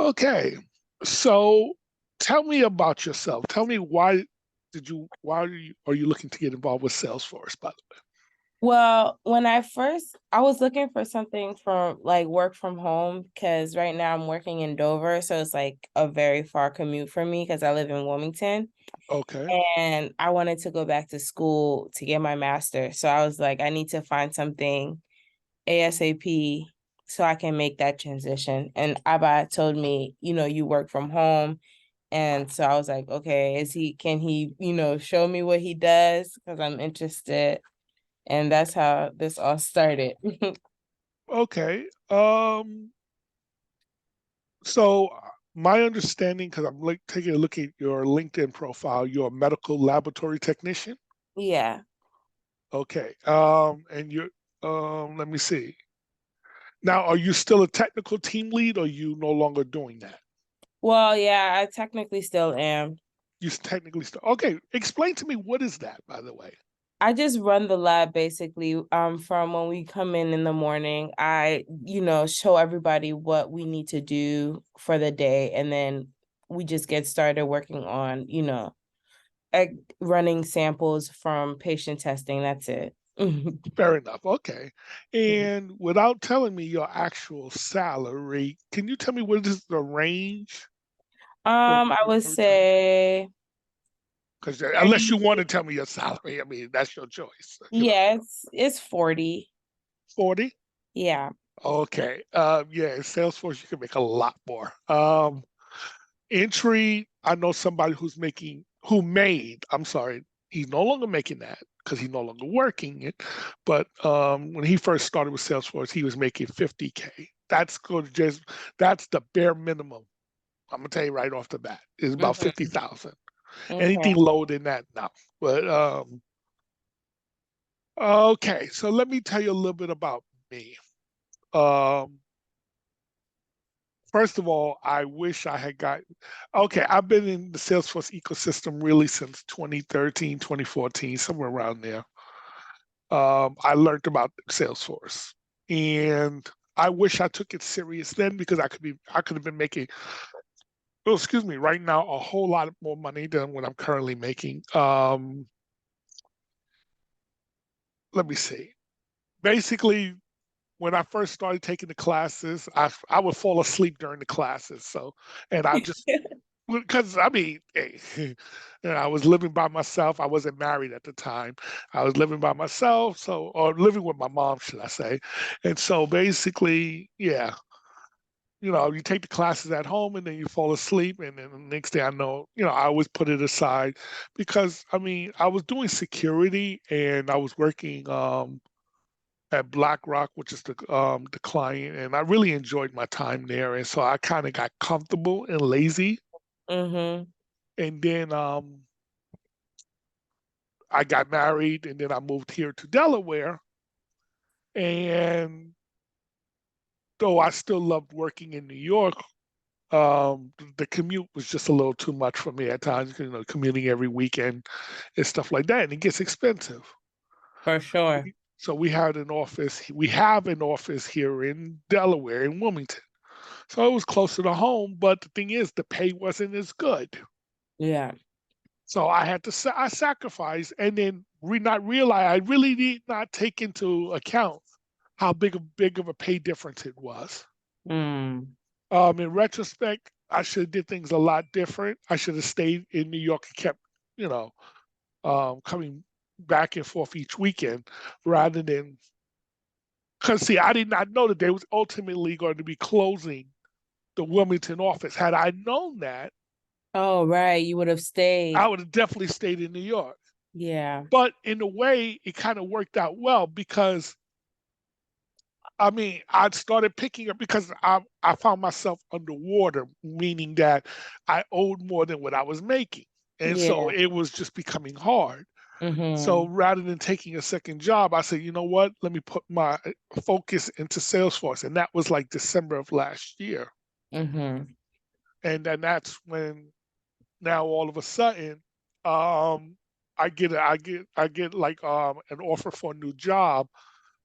Okay, so tell me about yourself. Tell me why are you looking to get involved with Salesforce, by the Well, when I was looking for something from like work from home because right now I'm working in Dover, so it's like a very far commute for me because I live in Wilmington way? Okay, and I wanted to go back to school to get my master. So I was like, I need to find something ASAP so I can make that transition. And Abba told me, you work from home. And so I was like, okay, can he, show me what he does? Because I'm interested. And that's how this all started. okay. So my understanding, because I'm like taking a look at your LinkedIn profile, you're a medical laboratory technician. Yeah. Okay. And you're let me see. Now, are you still a technical team lead, or are you no longer doing that? Well, yeah, I technically still am. You technically still okay. Explain to me what is that, by the way. I just run the lab basically from when we come in the morning. I, show everybody what we need to do for the day and then we just get started working on, like running samples from patient testing. That's it. Fair enough. Okay. And without telling me your actual salary, can you tell me what is the range for I would laboratory? say Because unless 30. you want to tell me your salary, I mean, that's your choice. Yeah, it's 40. 40? Yeah. Okay. Yeah, in Salesforce, you can make a lot more. Entry, I know somebody I'm sorry, he's no longer making that because he's no longer working it. But when he first started with Salesforce, he was making 50K. That's good. That's the bare minimum. I'm gonna tell you right off the bat. It's about Hmm. 50,000. Okay. Anything lower than that, no. But okay, so let me tell you a little bit about me. Um, First of all, I wish I had okay, I've been in the Salesforce ecosystem really since 2013, 2014, somewhere around there. I learned about Salesforce, and I wish I took it serious then because I could have been making, oh, excuse me, right now a whole lot more money than what I'm currently making. Let me see. Basically, when I first started taking the classes, I would fall asleep during the classes. So, and I just because I mean, hey, I was living by myself. I wasn't married at the time. I was living by myself, so or living with my mom, should I say? And so basically, yeah, you take the classes at home and then you fall asleep, and then the next day I know, I always put it aside because I mean, I was doing security and I was working at BlackRock, which is the client, and I really enjoyed my time there, and so I kind of got comfortable and lazy, Hmm. and then I got married, and then I moved here to Delaware, and though I still loved working in New York, the commute was just a little too much for me at times, commuting every weekend and stuff like that, and it gets expensive. For sure. So we have an office here in Delaware, in Wilmington. So it was closer to home, but the thing is, the pay wasn't as good. Yeah. So I had to I sacrifice, and then not realize I really did not take into account how big of a pay difference it was. Mm. In retrospect, I should have did things a lot different. I should have stayed in New York and kept, you know, coming back and forth each weekend rather than because see, I did not know that they was ultimately going to be closing the Wilmington office. Had I known that, Oh, right. You would have I stayed. would have definitely stayed in New York. Yeah. But in a way, it kind of worked out well because I mean, I started picking up because I found myself underwater, meaning that I owed more than what I was making. And so Yeah. it was just becoming hard. So Hmm. rather than taking a second job, I said, you know what? Let me put my focus into Salesforce. And that was like December of last year. Hmm. And then that's when now all of a sudden, um, I get like an offer for a new job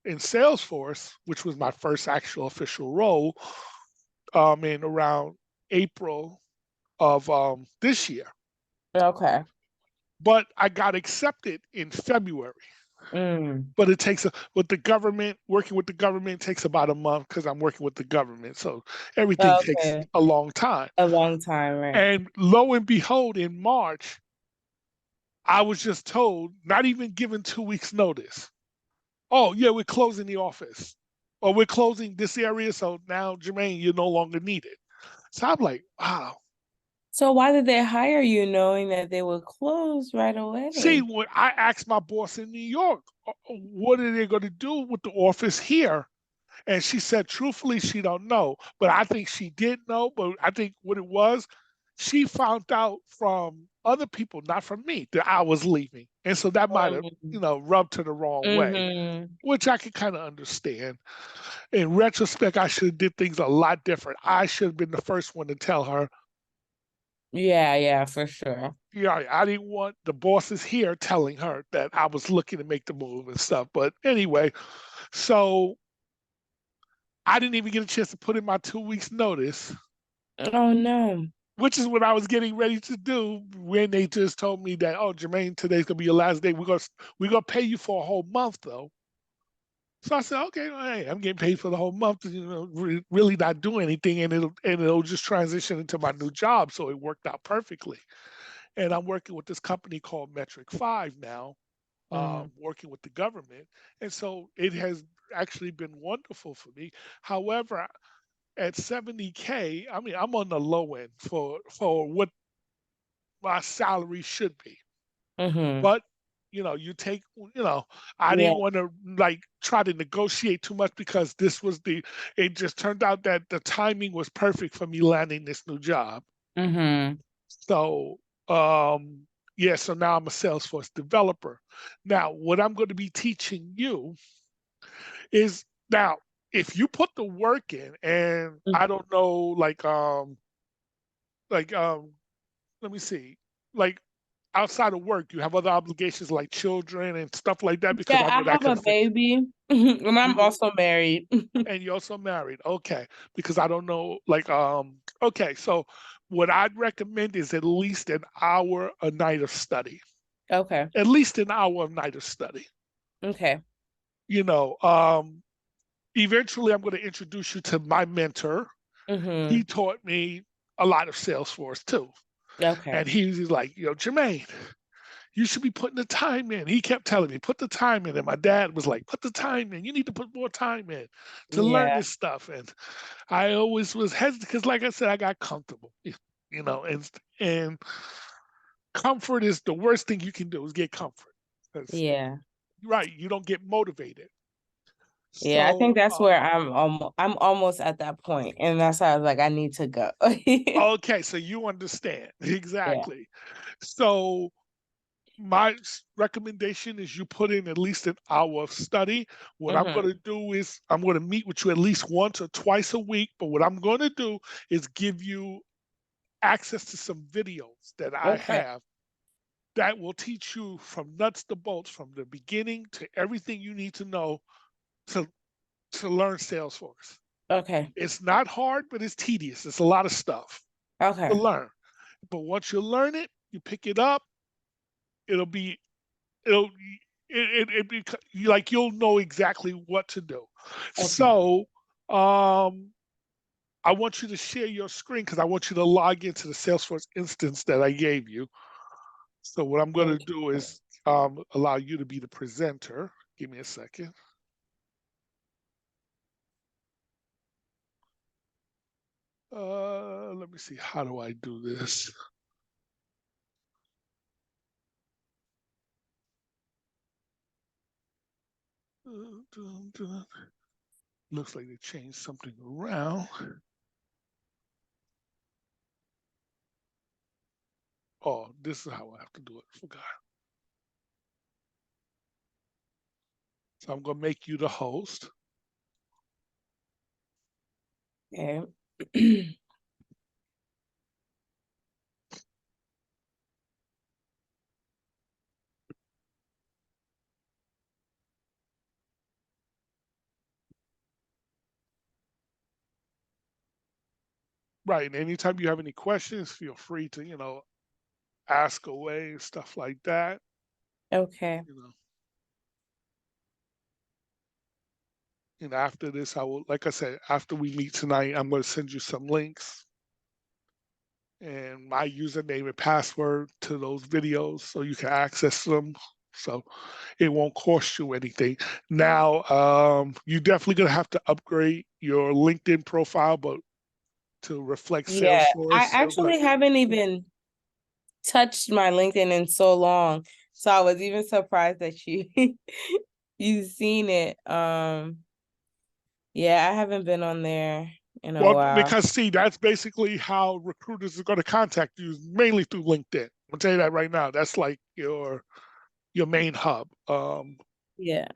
in Salesforce, which was my first actual official role, in around April of this year, Okay. but I got accepted in February. Mm. But it takes with the government, working with the government takes about a month because I'm working with the government. So everything takes Okay. a long time. A long time, right? And lo and behold, in March, I was just told, not even given 2 weeks notice. Oh, yeah, we're closing the office. Or we're closing this area. So now, Jermaine, you're no longer needed. So I'm like, wow. So why did they hire you knowing that they would close right See, away? when I asked my boss in New York, what are they going to do with the office here? And she said, truthfully, she don't know. But I think she did know. But I think what it was, she found out from other people, not from me, that I was leaving. And so that might have, Mm-hmm. rubbed her the wrong way, Mm-hmm. which I can kind of understand. In retrospect, I should have did things a lot different. I should have been the first one to tell her, Yeah, yeah, for sure. yeah, I didn't want the bosses here telling her that I was looking to make the move and stuff. But anyway, so I didn't even get a chance to put in my 2 weeks notice, Oh no. which is what I was getting ready to do when they just told me that, oh, Jermaine, today's gonna be your last day. We're gonna pay you for a whole month though. So I said, okay, well, hey, I'm getting paid for the whole month, really not doing anything, and it'll just transition into my new job. So it worked out perfectly. And I'm working with this company called Metric Five now, Mm-hmm. working with the government, and so it has actually been wonderful for me. However, at 70K, I mean, I'm on the low end for what my salary should be. Mm-hmm. But you take, I Yeah. didn't want to like try to negotiate too much because it just turned out that the timing was perfect for me landing this new job. Mm-hmm. So, yeah, so now I'm a Salesforce developer. Now, what I'm going to be teaching you is now if you put the work in, and I don't know, like let me see, like outside of work, you have other obligations like children and stuff like that, because Yeah, I know I that have could a affect baby and you. I'm also married. And you're also married. Okay. Because I don't know, like, okay. So what I'd recommend is at least an hour a night of study. Okay. At least an hour a night of study. Okay. You know, um, Eventually I'm going to introduce you to my mentor. He Mm-hmm. taught me a lot of Salesforce too. Okay. And he was like, Jermaine, you should be putting the time in. He kept telling me, put the time in. And my dad was like, put the time in. You need to put more time in to learn Yeah. this stuff. And I always was hesitant because, like I said, I got comfortable, and comfort is the worst thing you can do is get comfort. Because Yeah. right, you don't get motivated. Yeah, I think So, that's where I'm almost at that point. And that's why I was like, I need to go. okay, so you understand Yeah. exactly. So my recommendation is you put in at least an hour of study. What I'm going Mm-hmm. to do is I'm going to meet with you at least once or twice a week. But what I'm going to do is give you access to some videos that I Okay. have that will teach you from nuts to bolts, from the beginning to everything you need to know to to learn Salesforce. Okay. It's not hard, but it's tedious. It's a lot of stuff to Okay. learn. But once you learn it, you pick it up, it'll be it'll it be like you'll know exactly what to do. Okay. So um I want you to share your screen because I want you to log into the Salesforce instance that I gave you. So what I'm going to do Okay. is allow you to be the presenter. Give me a second. Let me see. How do I do this? Looks like they changed something around. Oh, this is how I have to do it. Forgot. So I'm going to make you the host. Okay. Right. And anytime you have any questions, feel free to, ask away and stuff like that. Okay. You know, and after this, I will, like I said, after we meet tonight, I'm going to send you some links and my username and password to those videos so you can access them. So it won't cost you anything. Now, you're definitely going to have to upgrade your LinkedIn profile, but to reflect Yeah, I Salesforce. But actually haven't even touched my LinkedIn in so long. So I was even surprised that you you've seen it. Yeah, I haven't been on there in a well, while. because see, that's basically how recruiters are going to contact you, mainly through LinkedIn. I'll tell you that right now. That's like your main hub. Yeah.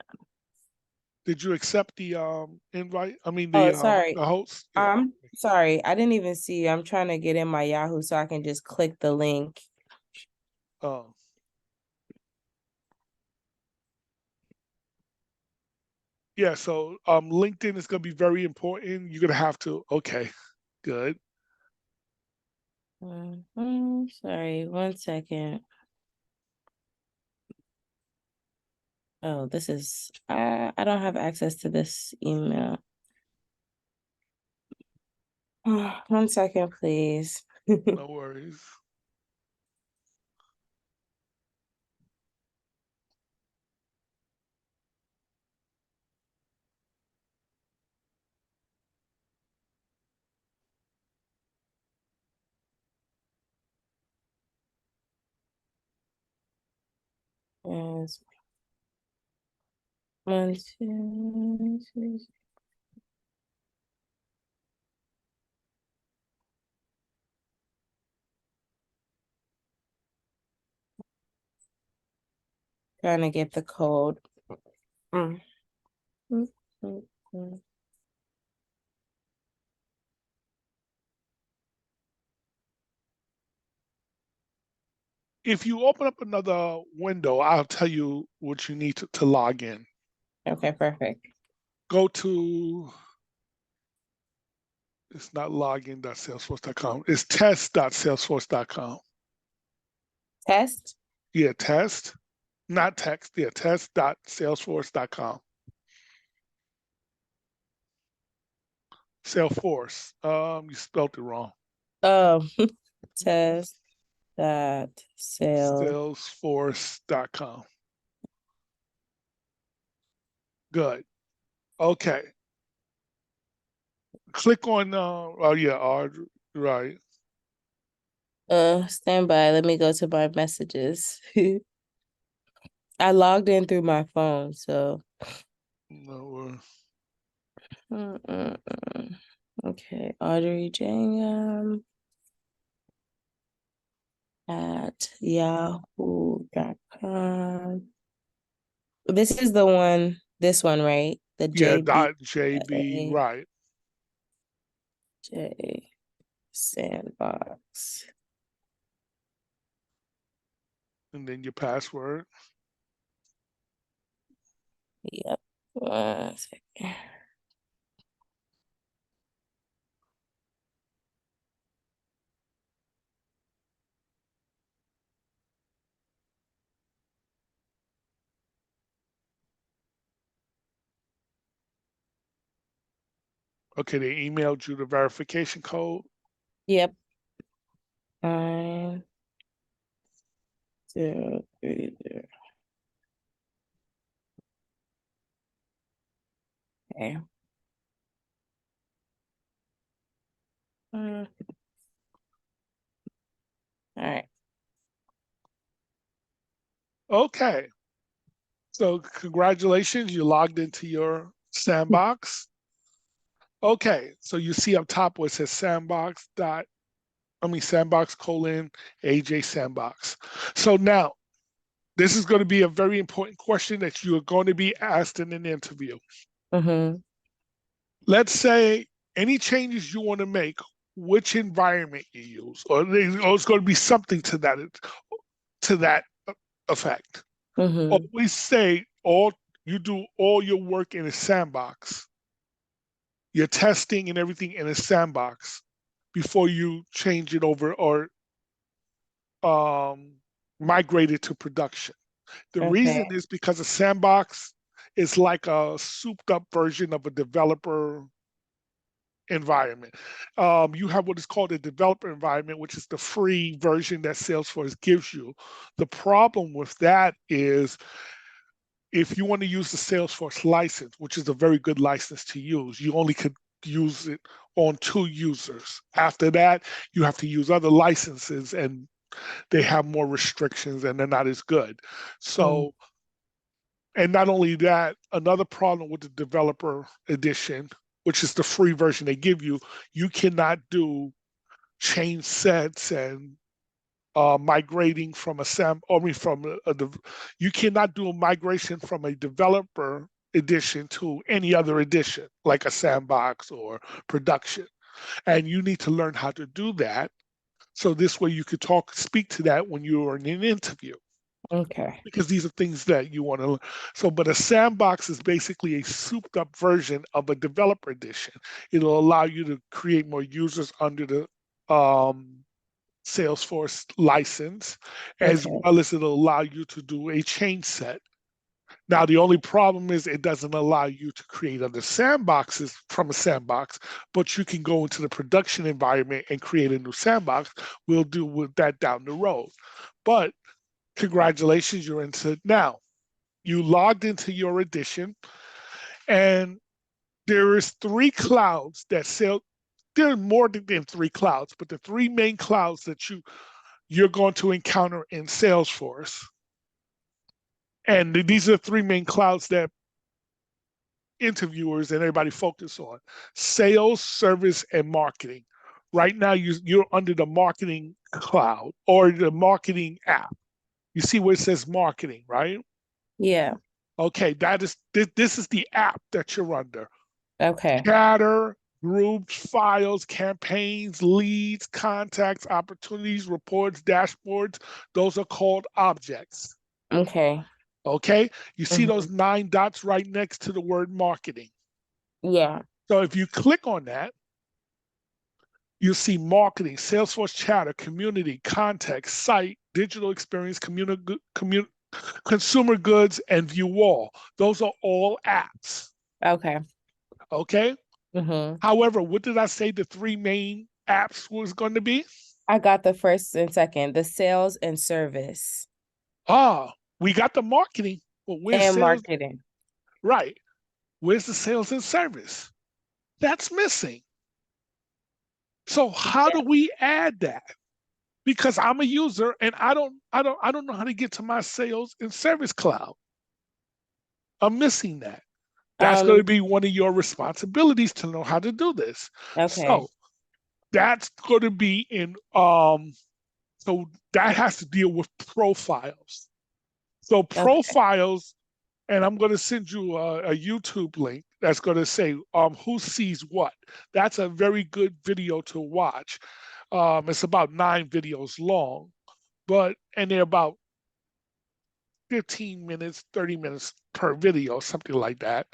Did you accept the invite? I mean Oh, the sorry. host? Yeah. Sorry. I didn't even see you. I'm trying to get in my Yahoo so I can just click the link. Uh, yeah. So LinkedIn is going to be very important. You're going to have to. Okay. Good. Sorry, 1 second. Oh, this is I don't have access to this email. 1 second, please. No worries. Yes. One, two, three. Trying to get the code. Mm. Mm, mm, mm. If you open up another window, I'll tell you what you need to log in. Okay, perfect. Go to, it's not login.salesforce.com, it's test.salesforce.com. Test. Yeah, test, not text, yeah, test.salesforce.com. Salesforce, you spelled it wrong. Oh, test that sale. Salesforce.com. Good. Okay. Click on, oh yeah, Audrey, right. Stand by. Let me go to my messages. I logged in through my phone, so No, Mm-mm-mm. Okay, Audrey Jangham at yahoo.com. This is this one, right? The yeah, JB dot JB, right. J Sandbox. And then your password. Yep. 1 second. Okay, they emailed you the verification code. Yep. 9 0 3 0. Okay. All right. Okay. So congratulations, you logged into your sandbox. Okay, so you see up top where it says sandbox colon AJ sandbox. So now this is going to be a very important question that you are going to be asked in an interview. Mm-hmm. Let's say any changes you want to make, which environment you use, or it's going to be something to that effect. Mm-hmm. Always say you do all your work in a sandbox. Your testing and everything in a sandbox. before you change it over or um, migrate it to production. The Okay. reason is because a sandbox is like a souped up version of a developer environment. You have what is called a developer environment, which is the free version that Salesforce gives you. The problem with that is if you want to use the Salesforce license, which is a very good license to use, you only could use it on 2 users. After that, you have to use other licenses and they have more restrictions and they're not as good. Mm. So, and not only that, another problem with the developer edition, which is the free version they give you cannot do change sets and migrating from a you cannot do a migration from a developer edition to any other edition like a sandbox or production, and you need to learn how to do that so this way you could speak to that when you're in an interview, Okay. because these are things that you want to learn. So, but a sandbox is basically a souped up version of a developer edition. It'll allow you to create more users under the Salesforce license, as Okay. well as it'll allow you to do a change set. Now, the only problem is it doesn't allow you to create other sandboxes from a sandbox, but you can go into the production environment and create a new sandbox. We'll do with that down the road. But congratulations, you're into it now. You logged into your edition, and there is 3 clouds that sell. There are more than 3 clouds, but the 3 main clouds that you're going to encounter in Salesforce. And these are the 3 main clouds that interviewers and everybody focus on: sales, service, and marketing. Right now, you're under the marketing cloud or the marketing app. You see where it says marketing, right? Yeah. Okay, this is the app that you're under. Okay. Chatter, groups, files, campaigns, leads, contacts, opportunities, reports, dashboards. Those are called objects. Okay. Okay, you see those Hmm. 9 dots right next to the word marketing. Yeah. So if you click on that, you'll see marketing, Salesforce chatter, community, context, site, digital experience, consumer goods, and view all. Those are all apps. Okay. Okay. Hmm. However, what did I say the 3 main apps was going to be? I got the first and second, the sales and service We got the marketing, but where's and sales? marketing. Right. Where's the sales and service? That's missing. So how do Yeah. we add that? Because I'm a user and I don't know how to get to my sales and service cloud. I'm missing that. That's going to Um, be one of your responsibilities to know how to do this. okay. So that's going to be in so that has to deal with profiles. So Okay. profiles, and I'm going to send you a YouTube link that's going to say who sees what. That's a very good video to watch. It's about 9 videos long, and they're about 15 minutes, 30 minutes per video, something like that.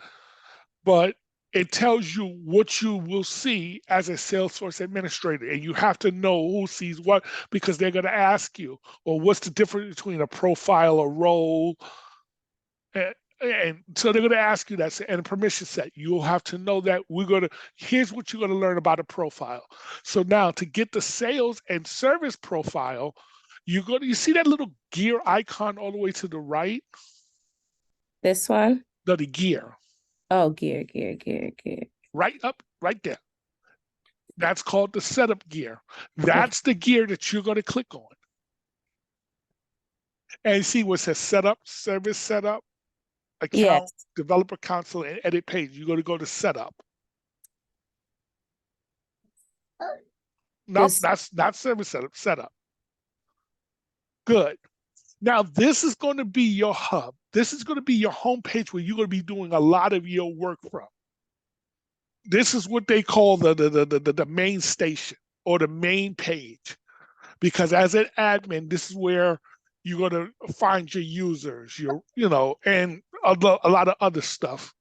But it tells you what you will see as a Salesforce administrator. And you have to know who sees what because they're going to ask you, well, what's the difference between a profile, a role? And so they're going to ask you that and a permission set. You'll have to know that here's what you're going to learn about a profile. So now to get the sales and service profile, you see that little gear icon all the way to the right? This one? No, the gear, Oh, gear. right up, right there. That's called the setup gear. Okay. That's the gear that you're going to click on. And see what says setup, service setup, account, Yes. developer console, and edit page. You're going to go to setup. Nope, This. that's not service setup, setup. Good. Now, this is going to be your hub. This is going to be your homepage where you're going to be doing a lot of your work from. This is what they call the main station or the main page. Because as an admin, this is where you're going to find your users, and a lot of other stuff.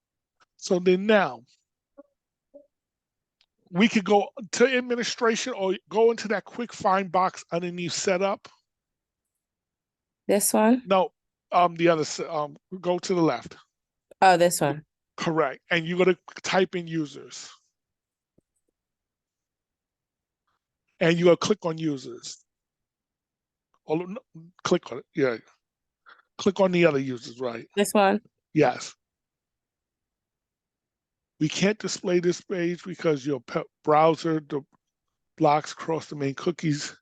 So then now, We could go to administration or go into that quick find box underneath setup. This one? No, the other, go to the left. Oh, this one. Correct. And you're going to type in users. And you're going to click on users. Oh, no, click on it. Yeah. Click on the other users, right? This one? Yes. We can't display this page because your browser blocks cross the main cookies.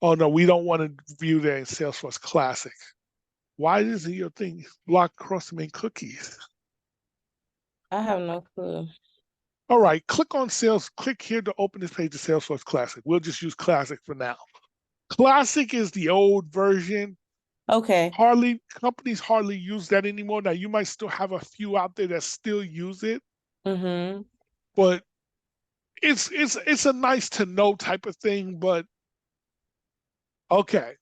Oh, no, we don't want to view that in Salesforce Classic. Why isn't your thing block cross the main cookies? I have no clue. All right, click on Sales. Click here to open this page of Salesforce Classic. We'll just use Classic for now. Classic is the old version. Okay. Companies hardly use that anymore. Now you might still have a few out there that still use it, but it's a nice to know type of thing. But okay,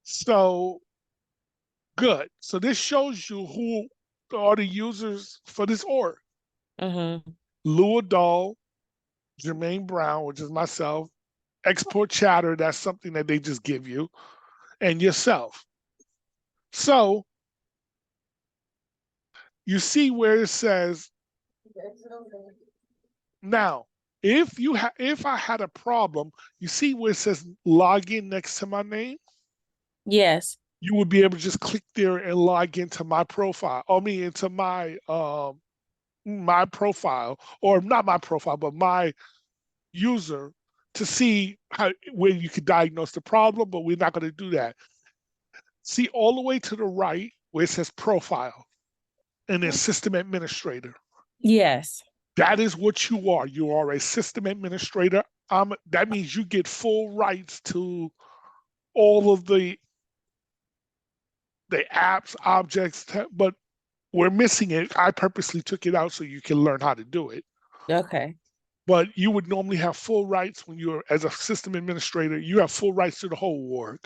so good. So this shows you who are the users for this org. Lou Dahl, Jermaine Brown, which is myself, Export Chatter, that's something that they just give you, and yourself. So you see where it says, now, if I had a problem, you see where it says login next to my name? Yes. You would be able to just click there and log into my profile. I mean, into my my profile, or not my profile, but my user, to see where you could diagnose the problem, but we're not going to do that. See all the way to the right where it says profile and then system administrator. Yes. That is what you are. You are a system administrator. That means you get full rights to all of the apps, objects, but we're missing it. I purposely took it out so you can learn how to do it. Okay. But you would normally have full rights when you're, as a system administrator, you have full rights to the whole org.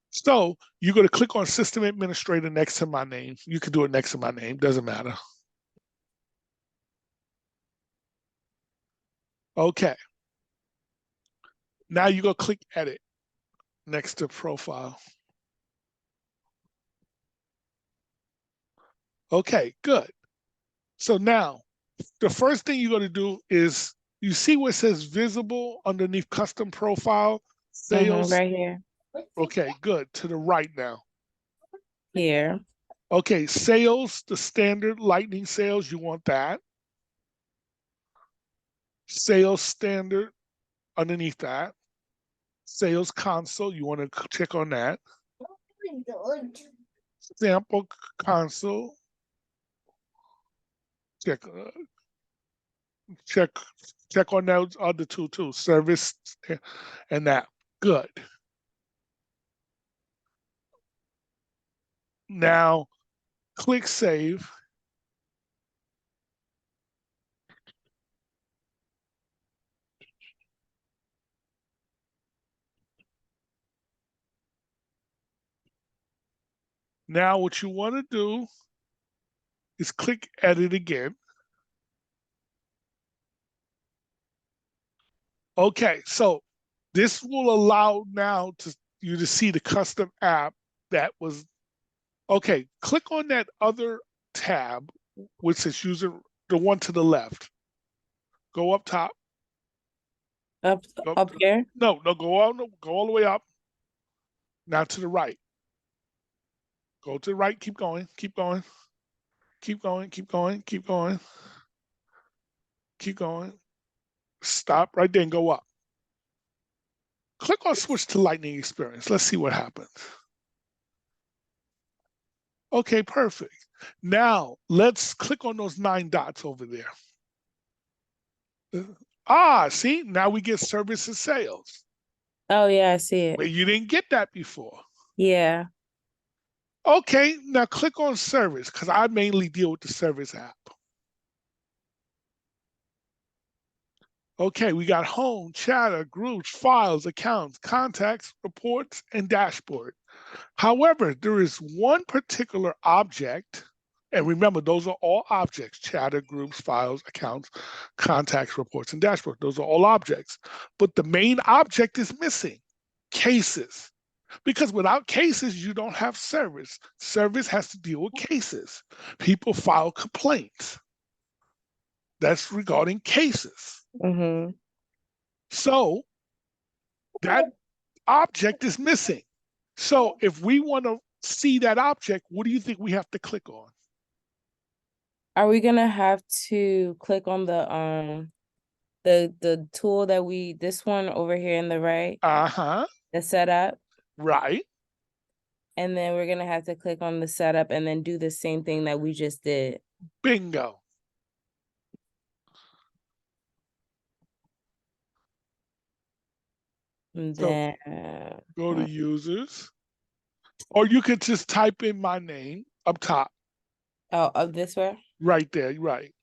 So you're going to click on system administrator next to my name. You can do it next to my name, doesn't matter. Okay. Now you go click edit next to profile. Okay, good. So now the first thing you're going to do is, you see where it says visible underneath custom profile, sales. Right here. Okay, good. To the right now. Here. Okay, sales, the standard lightning sales, you want that. Sales standard underneath that. Sales console, you want to check on that. Sample console, check on those other two too. Service and that. Good. Now click save. Now what you want to do is click edit again. Okay, so this will allow now you to see the custom app that was, okay, click on that other tab, which says user, the one to the left. Go up top. Up here? No, go all the way up. Now to the right. Go to the right, keep going, keep going, keep going, keep going, keep going, keep going. Stop right there and go up. Click on switch to lightning experience. Let's see what happens. Okay, perfect. Now let's click on those 9 dots over there. See, now we get service and sales. Oh yeah, I see it. Well, you didn't get that before. Yeah. Okay, now click on service, because I mainly deal with the service app. Okay, we got home, chatter, groups, files, accounts, contacts, reports, and dashboard. However, there is one particular object And remember, those are all objects: chatter, groups, files, accounts, contacts, reports, and dashboards. Those are all objects. But the main object is missing: cases. Because without cases, you don't have service. Service has to deal with cases. People file complaints. That's regarding cases. Mm-hmm. So that object is missing. So if we want to see that object, what do you think we have to click on? Are we gonna have to click on the tool that this one over here in the right, Uh-huh. the setup, Right. and then we're gonna have to click on the setup and then do the same thing that we just did. Bingo. And So then go to users, or you could just type in my name up top, of this way. right there, right.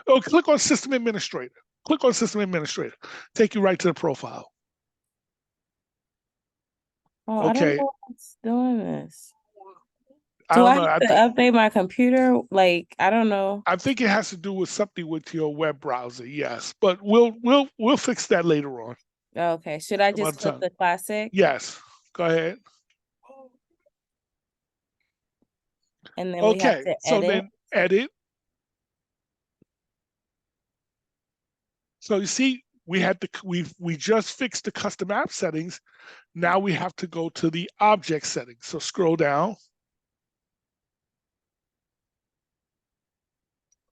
Oh, click on system administrator. Click on system administrator. Take you right to the profile. Oh, I don't Okay. know what's doing this. I Do don't I know. have to update my computer? Like, I don't know. I think it has to do with something with your web browser, yes. But we'll fix that later on. Okay. Should I Some just other click time. the classic? Yes. Go ahead. And then we have Okay. to So edit. then edit. So you see, we just fixed the custom app settings. Now we have to go to the object settings. So scroll down.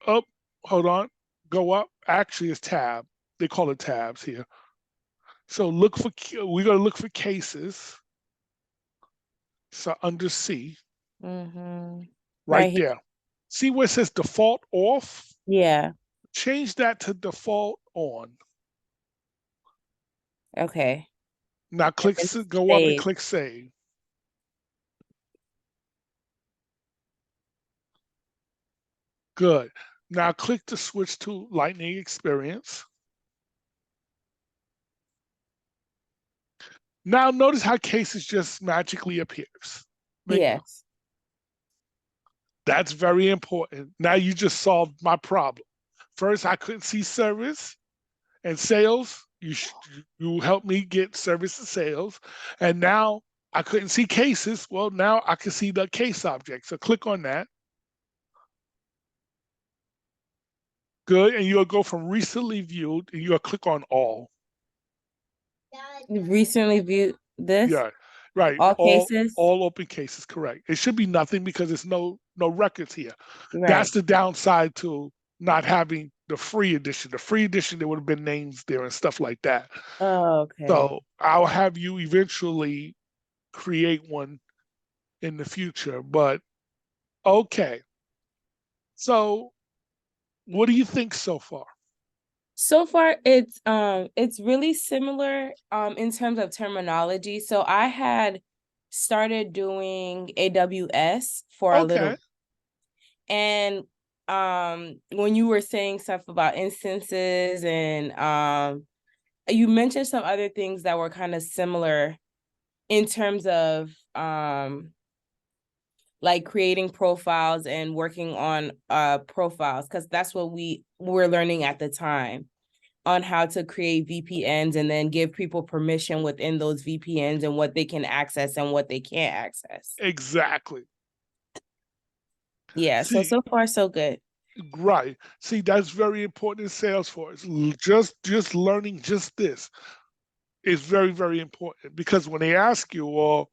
Up, hold on. Go up. Actually, it's tab. They call it tabs here. So we're gonna look for cases. So under C, Mm-hmm. right Right here. there. See where it says default off? Yeah. Change that to default on. Okay. Now And then go up and save. click save. Good. Now click to switch to Lightning Experience. Now notice how cases just magically appears. Bingo. Yes. That's very important. Now you just solved my problem. First, I couldn't see service and sales. You helped me get service and sales. And now I couldn't see cases. Well, now I can see the case object. So click on that. Good. And you'll go from recently viewed and you'll click on all. Recently viewed this. Yeah, right. All cases. All open cases, correct. It should be nothing because there's no records here. Right. That's the downside to not having the free edition. The free edition, there would have been names there and stuff like that. Oh, okay. So I'll have you eventually create one in the future. But okay. So what do you think so far? So far, it's really similar in terms of terminology. So I had started doing AWS for a little, Okay. and when you were saying stuff about instances and you mentioned some other things that were kind of similar in terms of like creating profiles and working on profiles, because that's what we were learning at the time, on how to create VPNs and then give people permission within those VPNs and what they can access and what they can't access. Exactly. Yeah. See, So far so good. right. See, that's very important in Salesforce. Just learning just this is very, very important because when they ask you, well,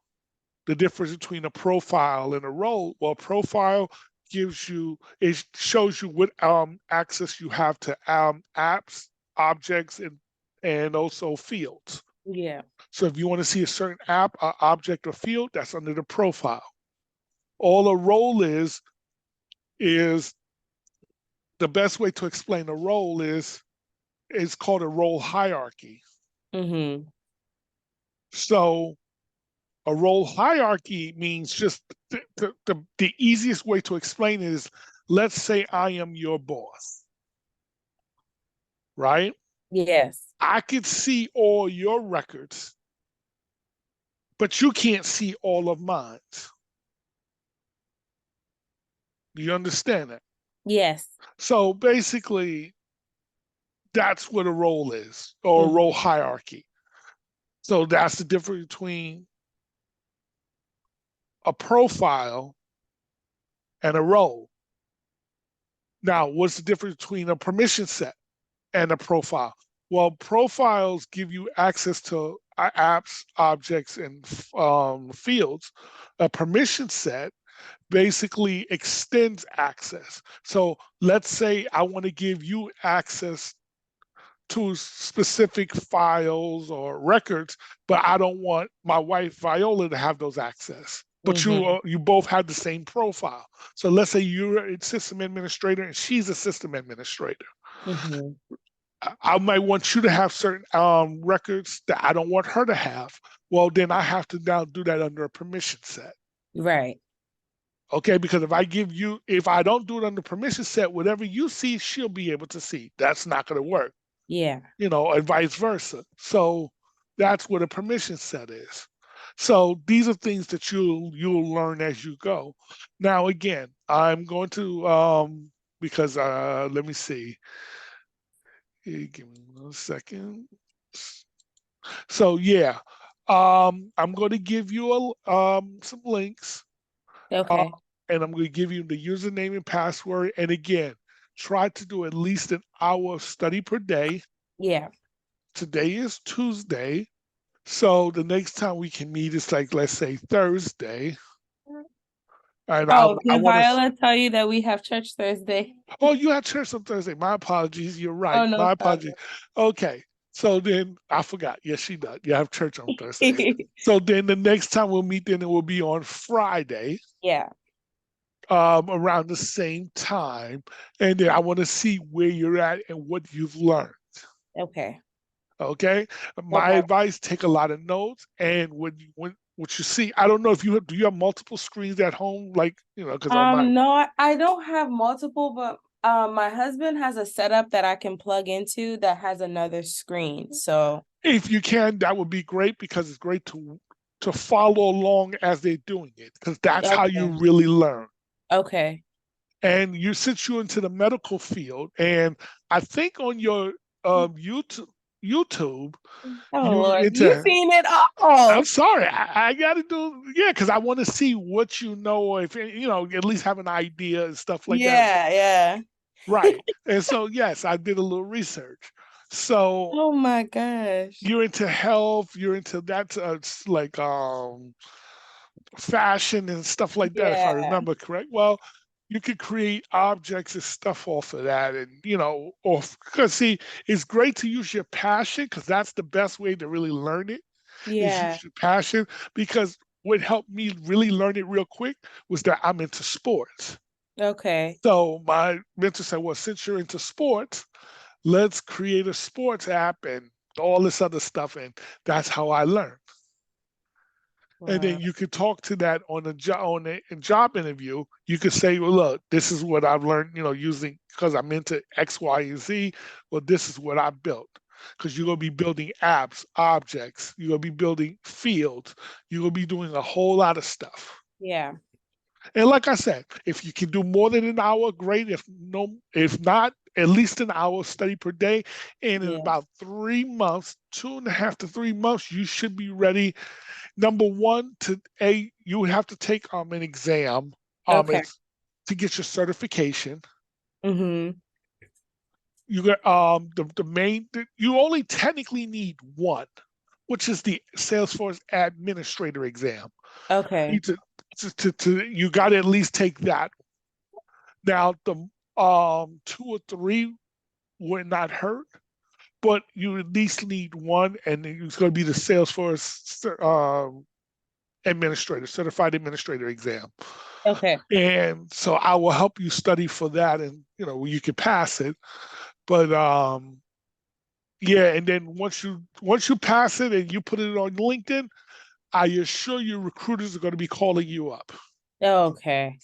the difference between a profile and a role, well, profile it shows you what access you have to apps, objects, and also fields. Yeah. So if you want to see a certain app, object, or field, that's under the profile. All a role is the best way to explain a role is it's called a role hierarchy. Mm-hmm. So a role hierarchy means just the easiest way to explain it is, let's say I am your boss, right? Yes. I could see all your records, but you can't see all of mine. Do you understand that? Yes. So basically, that's what a role is, or a Mhm. role hierarchy. So that's the difference between a profile and a role. Now, what's the difference between a permission set and a profile? Well, profiles give you access to apps, objects, and fields. A permission set basically extends access. So let's say I want to give you access to specific files or records, but I don't want my wife Viola to have those access. But Mhm. you both have the same profile. So let's say you're a system administrator and she's a system administrator. Mhm. I might want you to have certain records that I don't want her to have. Well, then I have to now do that under a permission set. Right. Okay, because if I don't do it under permission set, whatever you see, she'll be able to see. That's not going to work, Yeah. and vice versa. So that's what a permission set is. So these are things that you'll learn as you go. Now, again, I'm going to because let me see. Give me 1 second. So yeah, I'm going to give you some links, uh, Okay. and I'm going to give you the username and password. And again, try to do at least an hour of study per day. Yeah. Today is Tuesday, so the next time we can meet is like, let's say, Thursday. And Oh, I did want to. Viola tell you that we have church Thursday? Oh, you had church on Thursday. My apologies. You're right. Oh, no My apologies. problem. Okay. So then I forgot. Yes, she does. You have church on Thursdays. So then the next time we'll meet, then it will be on Friday, Yeah. around the same time. And then I want to see where you're at and what you've learned. Okay. Okay. No My problem. advice: take a lot of notes, and when what you see, I don't know if do you have multiple screens at home, like because on my No, I don't have multiple, but my husband has a setup that I can plug into that has another screen. So, if you can, that would be great because it's great to follow along as they're doing it because that's how you okay. really learn. Okay. And since you're into the medical field, and I think on your YouTube, Oh you're Lord, you into. seen it I'm all. sorry, I got to do, yeah, because I want to see what if at least have an idea and stuff like that. Yeah, yeah. Right. And so yes, I did a little research. So Oh my gosh. you're into health, you're into that, like fashion and stuff like that, if I Yeah, remember correct. Well, you could create objects and stuff off of that, and or because see, it's great to use your passion because that's the best way to really learn it is yeah. use your passion. Because what helped me really learn it real quick was that I'm into sports. Okay. So my mentor said, "Well, since you're into sports, let's create a sports app and all this other stuff," and that's how I learned. And then Wow. you could talk to that on a job interview. You could say, "Well, look, this is what I've learned, using because I'm into X, Y, and Z. Well, this is what I built." Because you're gonna be building apps, objects. You're gonna be building fields. You're gonna be doing a whole lot of stuff. Yeah. And like I said, if you can do more than an hour, great. If not, at least an hour study per day. And in Yeah. about 3 months, 2.5 to 3 months, you should be ready. Number one, you would have to take an exam. Okay. It's to get your certification. Mm-hmm. You got you only technically need one, which is the Salesforce administrator exam. You Okay. you got to at least take that. Now the 2 or 3 would not hurt, but you at least need one, and it's going to be the Salesforce certified administrator exam. Okay. And so I will help you study for that, and you can pass it. But yeah, and then once you pass it and you put it on LinkedIn, I assure you recruiters are going to be calling you up. Okay.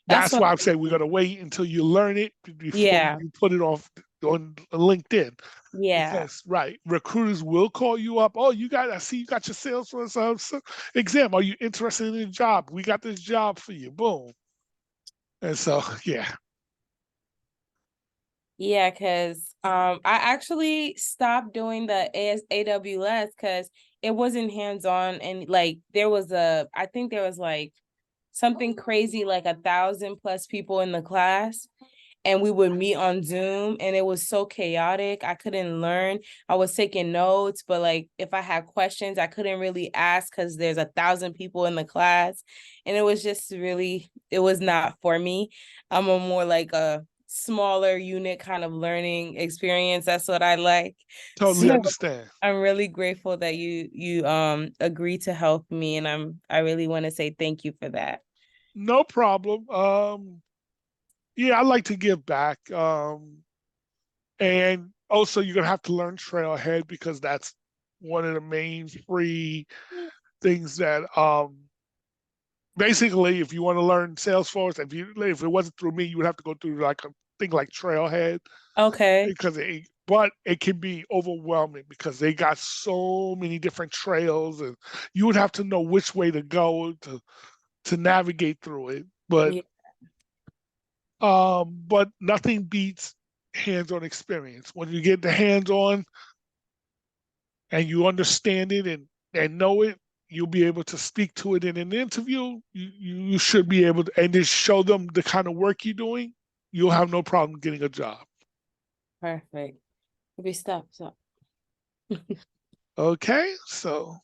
That's That's what why I'm I saying we're need. going to wait until you learn it before Yeah. you put it on LinkedIn. Yeah. Because right, recruiters will call you up. Oh, I see you got your Salesforce exam. Are you interested in a job? We got this job for you. Boom. And so, yeah. Yeah, because I actually stopped doing the AWS because it wasn't hands-on, and like I think there was like something crazy, like 1,000+ people in the class, and we would meet on Zoom, and it was so chaotic. I couldn't learn. I was taking notes, but like if I had questions, I couldn't really ask because there's 1,000 people in the class. And it was not for me. I'm a more like a smaller unit kind of learning experience. That's what I like. Totally So understand. I'm really grateful that you agreed to help me, and I really want to say thank you for that. No problem. Yeah, I like to give back. And also you're gonna have to learn Trailhead because that's one of the main free things that basically if you want to learn Salesforce, if it wasn't through me, you would have to go through like a thing like Trailhead Okay. because it can be overwhelming because they got so many different trails and you would have to know which way to go to navigate through it. Yeah. But nothing beats hands-on experience. When you get the hands-on and you understand it and know it, you'll be able to speak to it in an interview. You should be able to, and just show them the kind of work you're doing. You'll have no problem getting a job. Perfect. Maybe stop. Okay, so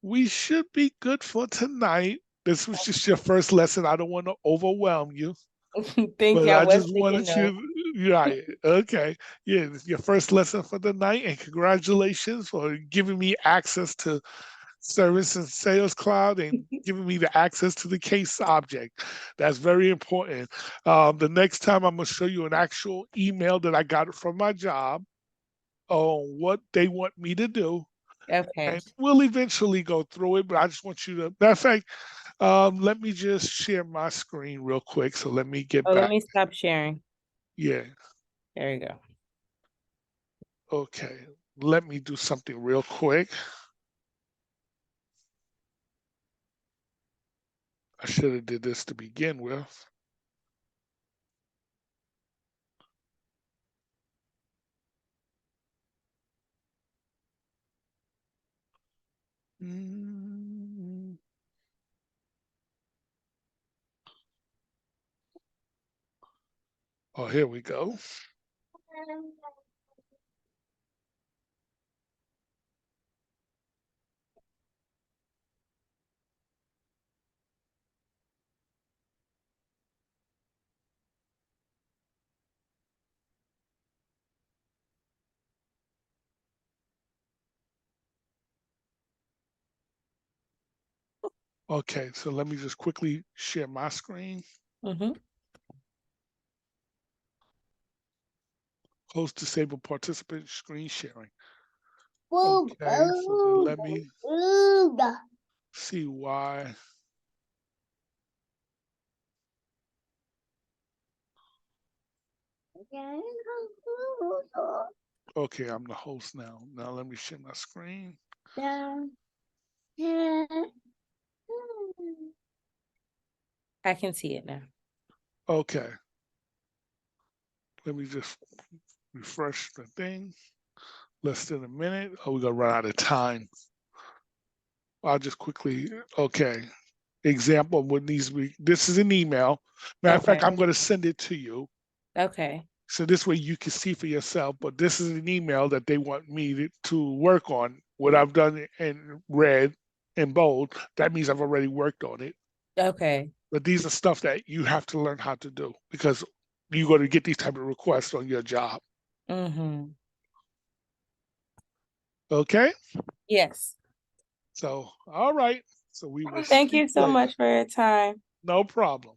we should be good for tonight. This was just your first lesson. I don't want to overwhelm you, Thank but you. I I was just taking wanted notes. you. Right. Okay. Yeah, this is your first lesson for the night, and congratulations for giving me access to Service and Sales Cloud and giving me the access to the case object. That's very important. The next time I'm going to show you an actual email that I got from my job on what they want me to do. Okay. And we'll eventually go through it, but I just want you to, matter of fact, let me just share my screen real quick. So let me get Oh, let back. me stop sharing. Yeah. There you go. Okay. Let me do something real quick. I should have did this to begin with. Mm. Oh, here we go. Okay, so let me just quickly share my screen. Mm-hmm. Close disable participant screen sharing. Okay, so then let me see why. Okay, I'm the host now. Now let me share my screen. I can see it now. Okay, let me just refresh the thing. Less than a minute. Oh, we're gonna run out of time. I'll just quickly, okay. Example of what needs to be, this is an email. Matter of fact, Okay. I'm gonna send it to you. Okay. So this way you can see for yourself, but this is an email that they want me to work on. What I've done in red and bold, that means I've already worked on it. Okay. But these are stuff that you have to learn how to do because you're going to get these type of requests on your job. Mm-hmm. Okay? Yes. So, all right. So we will Thank speak you so later. much for your time. No problem.